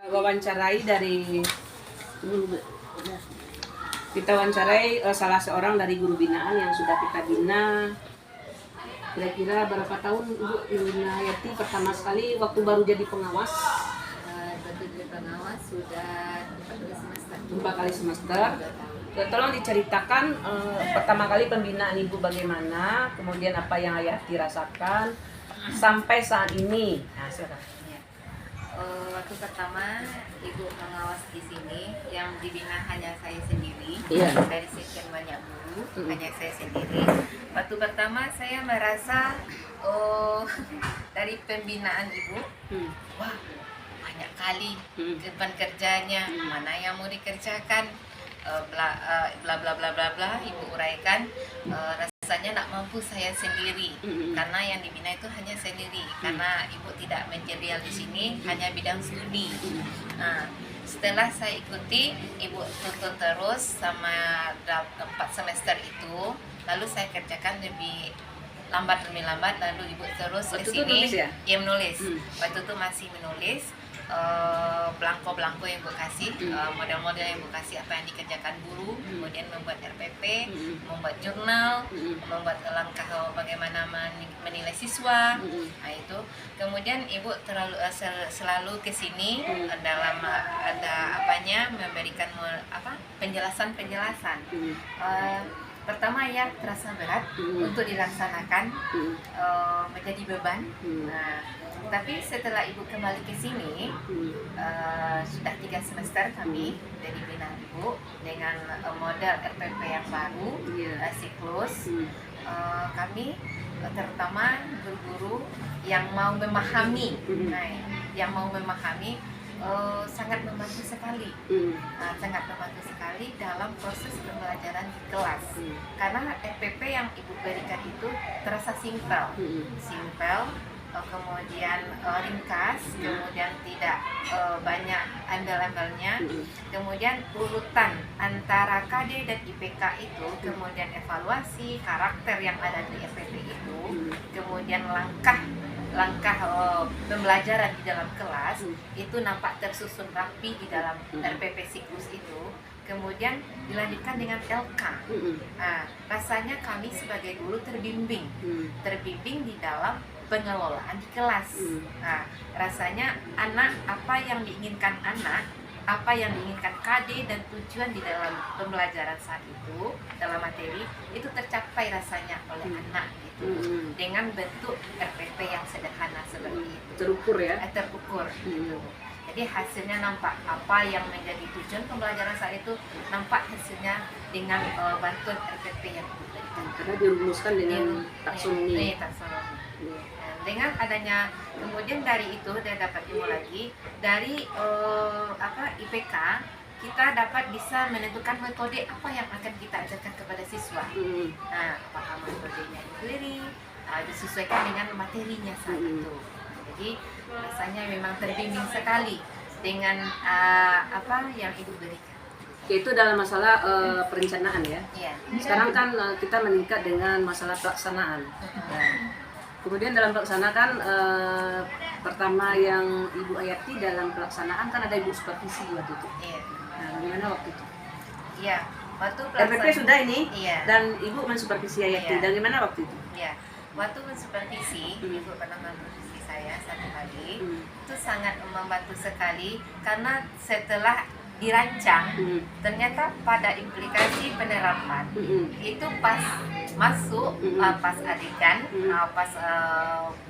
Wawancarai kita wawancarai salah seorang dari guru binaan yang sudah kita bina. Kira-kira berapa tahun Ibu Nina Hayati pertama sekali waktu baru jadi pengawas? Waktu jadi pengawas sudah 4 kali semester. Tolong diceritakan pertama kali pembinaan Ibu bagaimana, kemudian apa yang Hayati rasakan sampai saat ini. Nah, silakan. Waktu pertama Ibu mengawas di sini, yang dibina hanya saya sendiri. Dari sekian banyak guru, hanya saya sendiri. Waktu pertama saya merasa dari pembinaan Ibu, wah banyak kali beban kerjanya, mana yang mau dikerjakan, bla bla bla bla bla, Ibu uraikan. Rasanya nak mampu saya sendiri, karena yang dibina itu hanya sendiri, karena Ibu tidak menjadial di sini, hanya bidang studi. Nah, setelah saya ikuti, Ibu tuntun terus sama 4 semester itu, lalu saya kerjakan lebih lambat demi lambat, lalu Ibu terus ke sini. Ya menulis. Waktu itu masih menulis. Belangko-belangko yang Ibu kasih, model-model yang Ibu kasih, apa yang dikerjakan guru, kemudian membuat RPP, membuat jurnal, membuat langkah bagaimana menilai siswa. Nah itu, kemudian Ibu selalu ke sini dalam ada apanya memberikan penjelasan. Pertama ya terasa berat untuk dilaksanakan, menjadi beban. Nah, tapi setelah Ibu kembali ke sini, sudah 3 semester kami jadi bina Ibu dengan model RPP yang baru, siklus. Kami terutama guru-guru yang mau memahami, sangat membantu sekali, dalam proses pembelajaran di kelas. Karena RPP yang Ibu berikan itu terasa simpel, kemudian ringkas, kemudian tidak banyak embel-embelnya, kemudian urutan antara KD dan IPK itu, kemudian evaluasi karakter yang ada di RPP itu, kemudian langkah pembelajaran di dalam kelas itu nampak tersusun rapi di dalam RPP siklus itu. Kemudian dilanjutkan dengan LK. Nah, rasanya kami sebagai guru terbimbing di dalam pengelolaan di kelas. Nah, rasanya anak, apa yang diinginkan anak, apa yang diinginkan KD dan tujuan di dalam pembelajaran saat itu, dalam materi, itu tercapai rasanya oleh anak gitu. Dengan bentuk RPP yang sederhana seperti itu. Terukur ya? Terukur gitu. Jadi hasilnya nampak, apa yang menjadi tujuan pembelajaran saat itu nampak hasilnya dengan bantuan RPP yang diberikan. Karena dirumuskan dengan taksonomi. Dengan adanya, kemudian dari itu dia dapat ilmu lagi dari IPK, kita dapat bisa menentukan metode apa yang akan kita ajarkan kepada siswa. Nah, apakah metodenya sendiri disesuaikan dengan materinya saat itu. Jadi rasanya memang terbimbing sekali dengan apa yang Ibu berikan. Itu dalam masalah perencanaan ya. Sekarang kan kita meningkat dengan masalah pelaksanaan. Kemudian dalam pelaksanaan pertama yang Ibu Hayati dalam pelaksanaan kan ada Ibu supervisi waktu itu. Nah, gimana waktu itu? Waktu RPP sudah ini dan Ibu mensupervisi Hayati. Dan gimana waktu itu? Waktu mensupervisi, Ibu pernah mensupervisi saya 1 kali. Itu sangat membantu sekali karena setelah dirancang, ternyata pada implikasi penerapan itu pas masuk, pas adegan, pas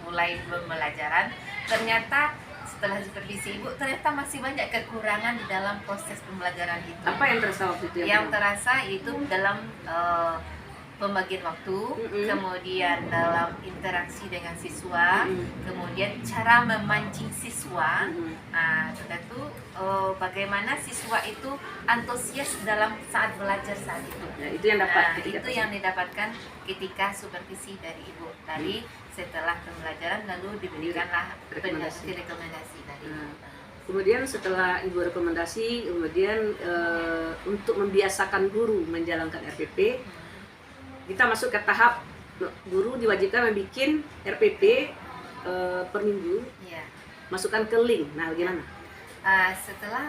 mulai pembelajaran, ternyata setelah supervisi Ibu ternyata masih banyak kekurangan di dalam proses pembelajaran itu. Apa yang terasa waktu itu? Yang terasa itu dalam pembagian waktu, kemudian dalam interaksi dengan siswa, kemudian cara memancing siswa. Tentu bagaimana siswa itu antusias dalam saat belajar saat itu. Itu yang dapat. Itu yang didapatkan ketika supervisi dari Ibu. Tadi setelah pembelajaran lalu diberikanlah rekomendasi dari Ibu. Kemudian setelah Ibu rekomendasi, kemudian untuk membiasakan guru menjalankan RPP, kita masuk ke tahap guru diwajibkan membuat RPP per minggu, masukkan ke link. Nah, bagaimana? Setelah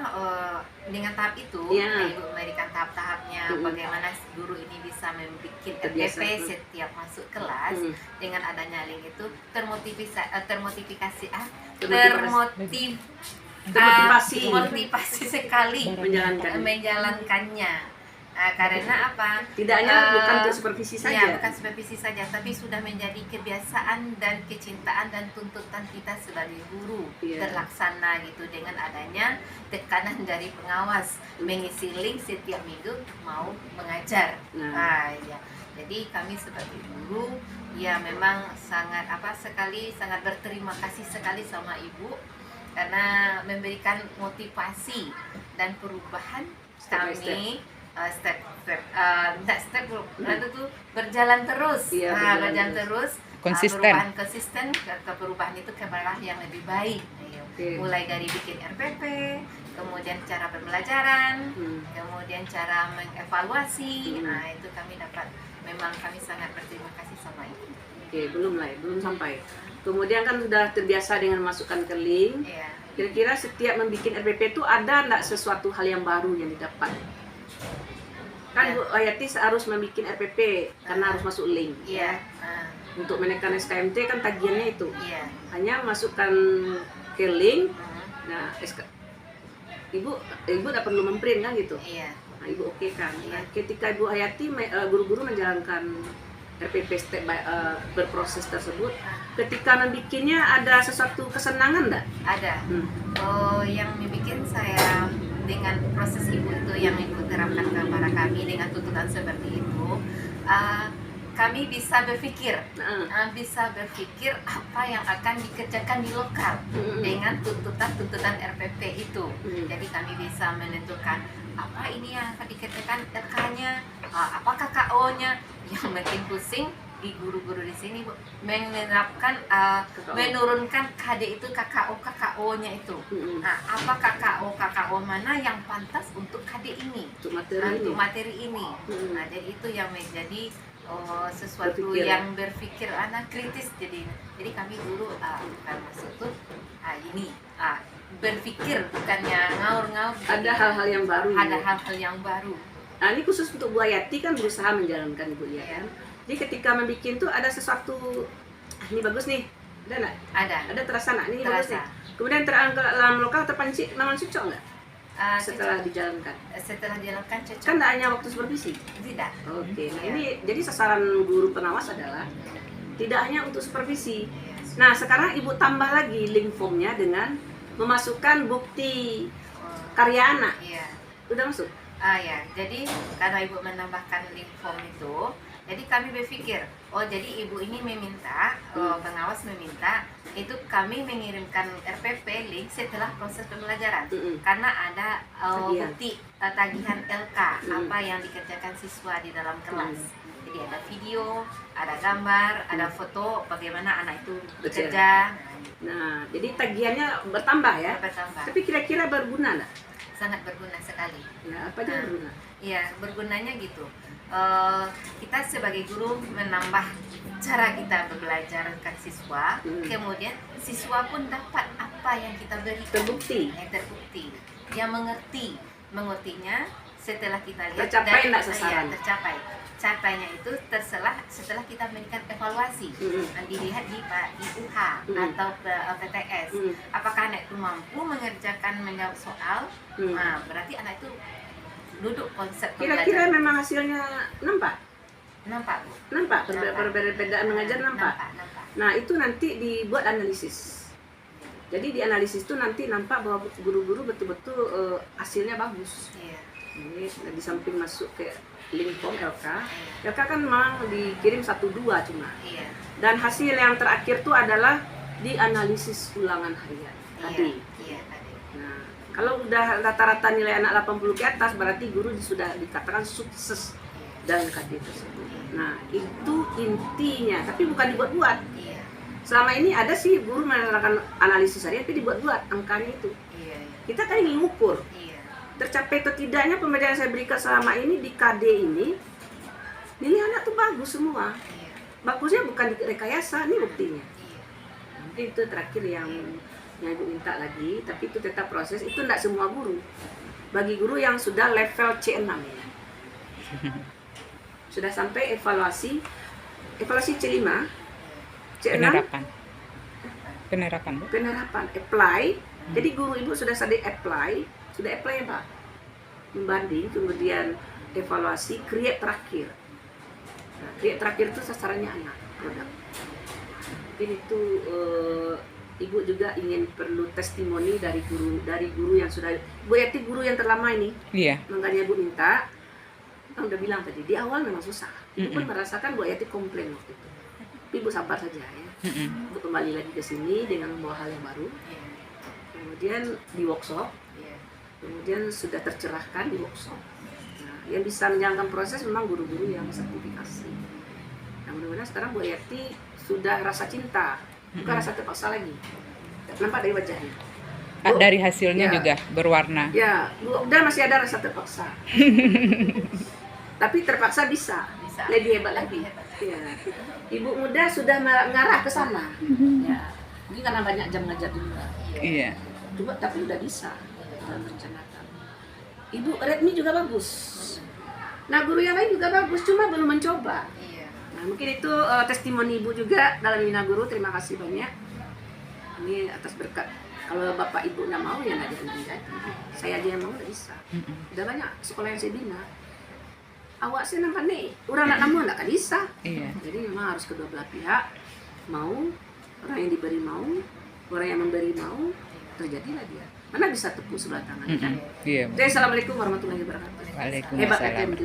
dengan tahap itu, Ibu memberikan tahap-tahapnya, bagaimana guru ini bisa membuat RPP setiap masuk kelas. Dengan adanya link itu termotivasi sekali menjalankannya. Karena apa? Tidak hanya bukan untuk supervisi saja. Ya, bukan supervisi saja, tapi sudah menjadi kebiasaan dan kecintaan dan tuntutan kita sebagai guru terlaksana gitu dengan adanya tekanan dari pengawas mengisi link setiap minggu mau mengajar. Ya. Jadi kami sebagai guru ya memang sangat sangat berterima kasih sekali sama Ibu karena memberikan motivasi dan perubahan kami. Step itu berjalan terus, berjalan terus, perubahan konsisten, perubahan itu ke arah yang lebih baik. Mulai dari bikin RPP, kemudian cara pembelajaran, kemudian cara mengevaluasi. Nah itu kami dapat, memang kami sangat berterima kasih sama Ibu. Belum sampai. Kemudian kan sudah terbiasa dengan masukkan ke link. Kira-kira setiap membuat RPP itu ada enggak sesuatu hal yang baru yang didapat? Kan Bu Hayati harus membuat RPP karena harus masuk link. Untuk menekan SKMT kan tagihannya itu. Hanya masukkan ke link. Nah, Ibu tidak perlu memprint kan gitu. Nah, Ibu oke kan. Nah, ketika Ibu Hayati guru-guru menjalankan RPP step by, berproses tersebut, ketika membikinnya ada sesuatu kesenangan enggak? Ada. Yang dibikin saya dengan proses Ibu itu yang Ibu terapkan kepada kami dengan tuntutan seperti itu, kami bisa berpikir apa yang akan dikerjakan di lokal dengan tuntutan RPP itu. Jadi kami bisa menentukan apa ini yang akan dikerjakan RK-nya, apa KKO-nya. Yang makin pusing di guru-guru di sini Bu, menerapkan menurunkan KD itu KKO-nya itu. Nah, apa KKO mana yang pantas untuk KD ini, untuk materi ini. Nah, jadi itu yang menjadi sesuatu yang berpikir anak kritis. Jadi kami guru bukan masuk tuh ini berpikir, bukannya ngaur-ngaur. Ada hal-hal yang baru. Ada hal-hal yang baru. Nah, ini khusus untuk Bu Hayati kan berusaha menjalankan Ibu ya kan. Jadi ketika membuat tuh ada sesuatu, ini bagus nih, ada nggak? Ada terasa nggak? Ini bagus nih. Kemudian dalam lokal terpanci namun cocok nggak? Setelah dijalankan? Setelah dijalankan cocok. Kan tidak hanya waktu supervisi? Tidak. Oke. Nah ini jadi sasaran guru pengawas adalah tidak hanya untuk supervisi. Nah sekarang Ibu tambah lagi link formnya dengan memasukkan bukti karya anak. Udah masuk? Ya, jadi karena Ibu menambahkan link form itu, jadi kami berpikir, jadi Ibu ini meminta, pengawas meminta, itu kami mengirimkan RPP link setelah proses pembelajaran, karena ada bukti tagihan LK, apa yang dikerjakan siswa di dalam kelas. Jadi ada video, ada gambar, ada foto, bagaimana anak itu bekerja. Nah, jadi tagihannya bertambah ya? Bertambah. Tapi kira-kira berguna nggak? Sangat berguna sekali. Nah, apa aja berguna? Iya, bergunanya gitu. Kita sebagai guru menambah cara kita belajar ke siswa, kemudian siswa pun dapat apa yang kita berikan. Terbukti. Terbukti. Dia mengertinya setelah kita lihat. Tercapai nggak sasaran? Tercapai. Capainya itu setelah kita memberikan evaluasi, dilihat di IUH atau PTS, apakah anak itu mampu menjawab soal. Nah, berarti anak itu duduk konsep pembelajaran. Kira-kira memang hasilnya nampak Bu? Nampak? Perbedaan mengajar nampak? Nah itu nanti dibuat analisis. Jadi di analisis itu nanti nampak bahwa guru-guru betul-betul hasilnya bagus. Jadi di samping masuk ke link form LK kan memang dikirim 1-2 cuma. Dan hasil yang terakhir itu adalah di analisis ulangan harian tadi. Nah, kalau udah rata-rata nilai anak 80 ke atas berarti guru sudah dikatakan sukses dalam KD tersebut. Nah, itu intinya, tapi bukan dibuat-buat. Selama ini ada sih guru melakukan analisis harian tapi dibuat-buat angkanya itu. Kita kan ingin mengukur tercapai atau tidaknya pembelajaran saya berikan selama ini di KD ini, nilai anak tuh bagus semua. Bagusnya bukan di rekayasa, ini buktinya. Nanti itu terakhir yang yang ibu minta lagi, tapi itu tetap proses. Itu tidak semua guru. Bagi guru yang sudah level C6 ya. Sudah sampai evaluasi C5, C6 penerapan apply. Jadi guru ibu sudah apply ya Pak, membanding, kemudian evaluasi, create terakhir. Nah, create terakhir itu sasarannya anak produk. Jadi itu ibu juga ingin perlu testimoni dari guru yang sudah, Bu Yati guru yang terlama ini. Iya. Makanya ibu minta, kan udah bilang tadi di awal memang susah. Ibu pun merasakan Bu Yati komplain waktu itu. Tapi ibu sabar saja ya. Ibu kembali lagi ke sini dengan membawa hal yang baru. Kemudian di workshop, kemudian sudah tercerahkan di workshop. Nah, yang bisa menjalankan proses memang guru-guru yang sertifikasi. Nah, mudah-mudahan sekarang Bu Yati sudah rasa cinta, bukan rasa terpaksa lagi. Nampak dari wajahnya. Dari hasilnya ya, juga berwarna. Ya, udah masih ada rasa terpaksa. Tapi terpaksa bisa. Lebih hebat lagi. Ya. Ibu muda sudah mengarah ke sana. Ya. Mungkin karena banyak jam ngajar juga. Iya. Coba, tapi udah bisa merencanakan. Ibu Redmi juga bagus. Nah, guru yang lain juga bagus, cuma belum mencoba. Nah, mungkin itu testimoni ibu juga dalam Bina Guru. Terima kasih banyak. Ini atas berkat. Kalau bapak ibu nggak mau ya nggak jadi. Saya aja yang mau nggak bisa. Udah banyak sekolah yang saya bina. Awak sih nampak nih, orang nak namu nggak bisa. Iya. Jadi memang harus kedua belah pihak mau, orang yang diberi mau, orang yang memberi mau, terjadilah dia. Mana bisa tepuk sebelah tangan kan? Iya. Jadi, assalamualaikum warahmatullahi wabarakatuh. Waalaikumsalam. Hebat FMD.